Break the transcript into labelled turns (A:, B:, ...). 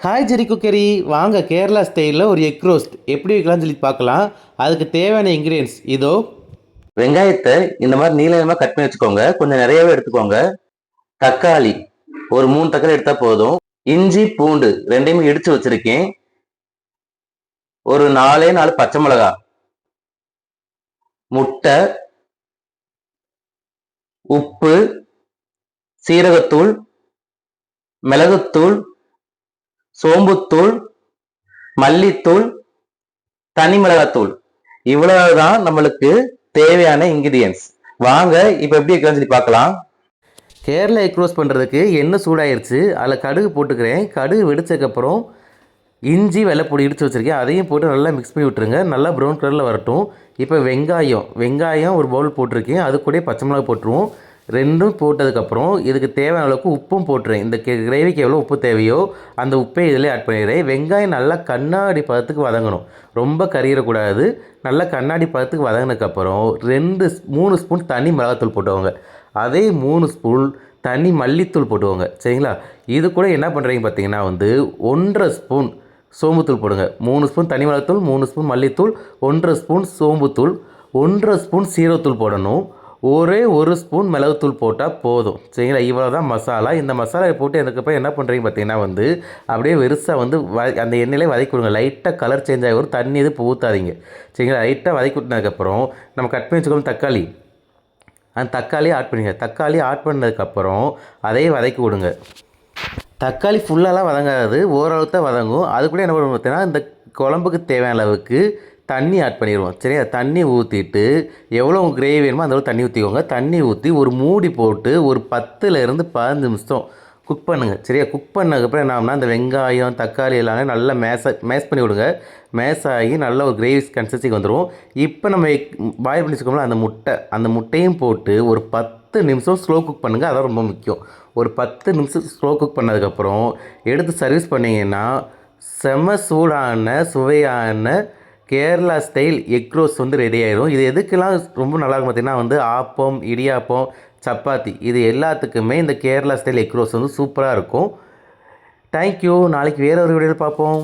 A: Hi ஜெரி cookery, வாங்க கேரளா ஸ்டைலில் ஒரு எக் ரோஸ்ட் எப்படி வைக்கலாம்னு சொல்லி பார்க்கலாம். அதுக்கு தேவையான இன்க்ரீடியன்ஸ் இதோ.
B: வெங்காயத்தை இந்த மாதிரி நீளமாக கட் பண்ணி வச்சுக்கோங்க. கொஞ்சம் நிறையவே எடுத்துக்கோங்க. தக்காளி ஒரு 3 தக்காளி எடுத்தா போதும். இஞ்சி பூண்டு ரெண்டையுமே இடிச்சு வச்சிருக்கேன். ஒரு 4 பச்சை மிளகாய், முட்டை, உப்பு, சீரகத்தூள், மிளகுத்தூள், சோம்புத்தூள், மல்லித்தூள், தனி மிளகாத்தூள். இவ்வளவுதான் நம்மளுக்கு தேவையான இன்கிரியன்ஸ். வாங்க இப்போ எப்படி வைக்கலாம்னு சொல்லி பார்க்கலாம்.
A: கேரளா எக் ரோஸ்ட் பண்ணுறதுக்கு எண்ணெய் சூடாயிருச்சு. அதில் கடுகு போட்டுக்கிறேன். கடுகு வெடிச்சதுக்கப்புறம் இஞ்சி வெள்ளைப்பொடி இடித்து வச்சுருக்கேன், அதையும் போட்டு நல்லா மிக்ஸ் பண்ணி விட்டுருங்க. நல்லா ப்ரௌன் கலரில் வரட்டும். இப்போ வெங்காயம் ஒரு பவுல் போட்டிருக்கேன். அது கூட பச்சை மிளகாய் போட்டுருவோம். ரெண்டும் போட்டதுக்கப்புறம் இதுக்கு தேவையான அளவுக்கு உப்பும் போட்டுறேன். இந்த கிரேவிக்கு எவ்வளோ உப்பு தேவையோ அந்த உப்பை இதில் ஆட் பண்ணிடுறேன். வெங்காயம் நல்லா கண்ணாடி பதத்துக்கு வதங்கணும், ரொம்ப கறியிடக்கூடாது. நல்லா கண்ணாடி பதத்துக்கு வதங்கினதுக்கப்புறம் 3 ஸ்பூன் தனி மிளகாத்தூள் போட்டுவாங்க. அதே 3 ஸ்பூன் தனி மல்லித்தூள் போட்டுவாங்க. சரிங்களா? இது கூட என்ன பண்ணுறீங்க பார்த்தீங்கன்னா 1.5 ஸ்பூன் சோம்புத்தூள் போடுங்க. 3 ஸ்பூன் தனி மிளகாத்தூள், 3 ஸ்பூன் மல்லித்தூள், 1.5 ஸ்பூன் சோம்புத்தூள், 1.5 ஸ்பூன் சீரகத்தூள் போடணும். ஒரே 1 ஸ்பூன் மிளகுத்தூள் போட்டால் போதும். சரிங்களா? இவ்வளோ தான் மசாலா. இந்த மசாலாவை போட்டு அதுக்கப்புறம் என்ன பண்ணுறீங்க பார்த்தீங்கன்னா அப்படியே வெறுசாக அந்த எண்ணெயிலே வதக்கி விடுங்க. லைட்டாக கலர் சேஞ்ச் ஆகி வரும். தண்ணி எதுவும் ஊற்றாதீங்க. சரிங்களா? லைட்டாக வதக்கி விட்டதுக்கப்புறம் நம்ம கட் பண்ணி வச்சுக்கணும் தக்காளி. அந்த தக்காளியை ஆட் பண்ணிங்க. தக்காளி ஆட் பண்ணதுக்கப்புறம் அதையே வதக்கி விடுங்க. தக்காளி ஃபுல்லாலாம் வதங்காது, ஓரளவு தான் வதங்கும். அது கூட என்ன பண்ணுவோம் பார்த்தீங்கன்னா, இந்த குழம்புக்கு தேவையான அளவுக்கு தண்ணி ஆட் பண்ணிடுவோம். சரியா? தண்ணி ஊற்றிட்டு எவ்வளோ கிரேவி வேணுமோ அந்த அளவு தண்ணி ஊற்றிக்கோங்க. தண்ணி ஊற்றி ஒரு மூடி போட்டு ஒரு 10லேருந்து 15 நிமிஷம் குக் பண்ணுங்கள். சரியா? குக் பண்ணதுக்கப்புறம் என்ன ஆகும்னா, அந்த வெங்காயம் தக்காளி எல்லாமே நல்லா மேஷ் பண்ணி விடுங்க. மேஷ் ஆகி நல்ல ஒரு கிரேவி கன்சிஸ்டன்சிக்கு வந்துடும். இப்போ நம்ம பாயில் பண்ணி வச்சுக்கோம்ல அந்த முட்டையும் போட்டு ஒரு 10 நிமிஷம் ஸ்லோ குக் பண்ணுங்கள். அதான் ரொம்ப முக்கியம். ஒரு 10 நிமிஷம் ஸ்லோ குக் பண்ணதுக்கப்புறம் எடுத்து சர்வீஸ் பண்ணிங்கன்னா செம சூடான சுவையான Kerala style egg roast ready ஆயிடும். இது எதுக்கெல்லாம் ரொம்ப நல்லாயிருக்கும் பார்த்தீங்கன்னா ஆப்பம், இடியாப்பம், சப்பாத்தி இது எல்லாத்துக்குமே இந்த கேரளா ஸ்டைல் எக் ரோஸ்ட் சூப்பராக இருக்கும். தேங்க்யூ. நாளைக்கு வேறு ஒரு வீடியோவில் பார்ப்போம்.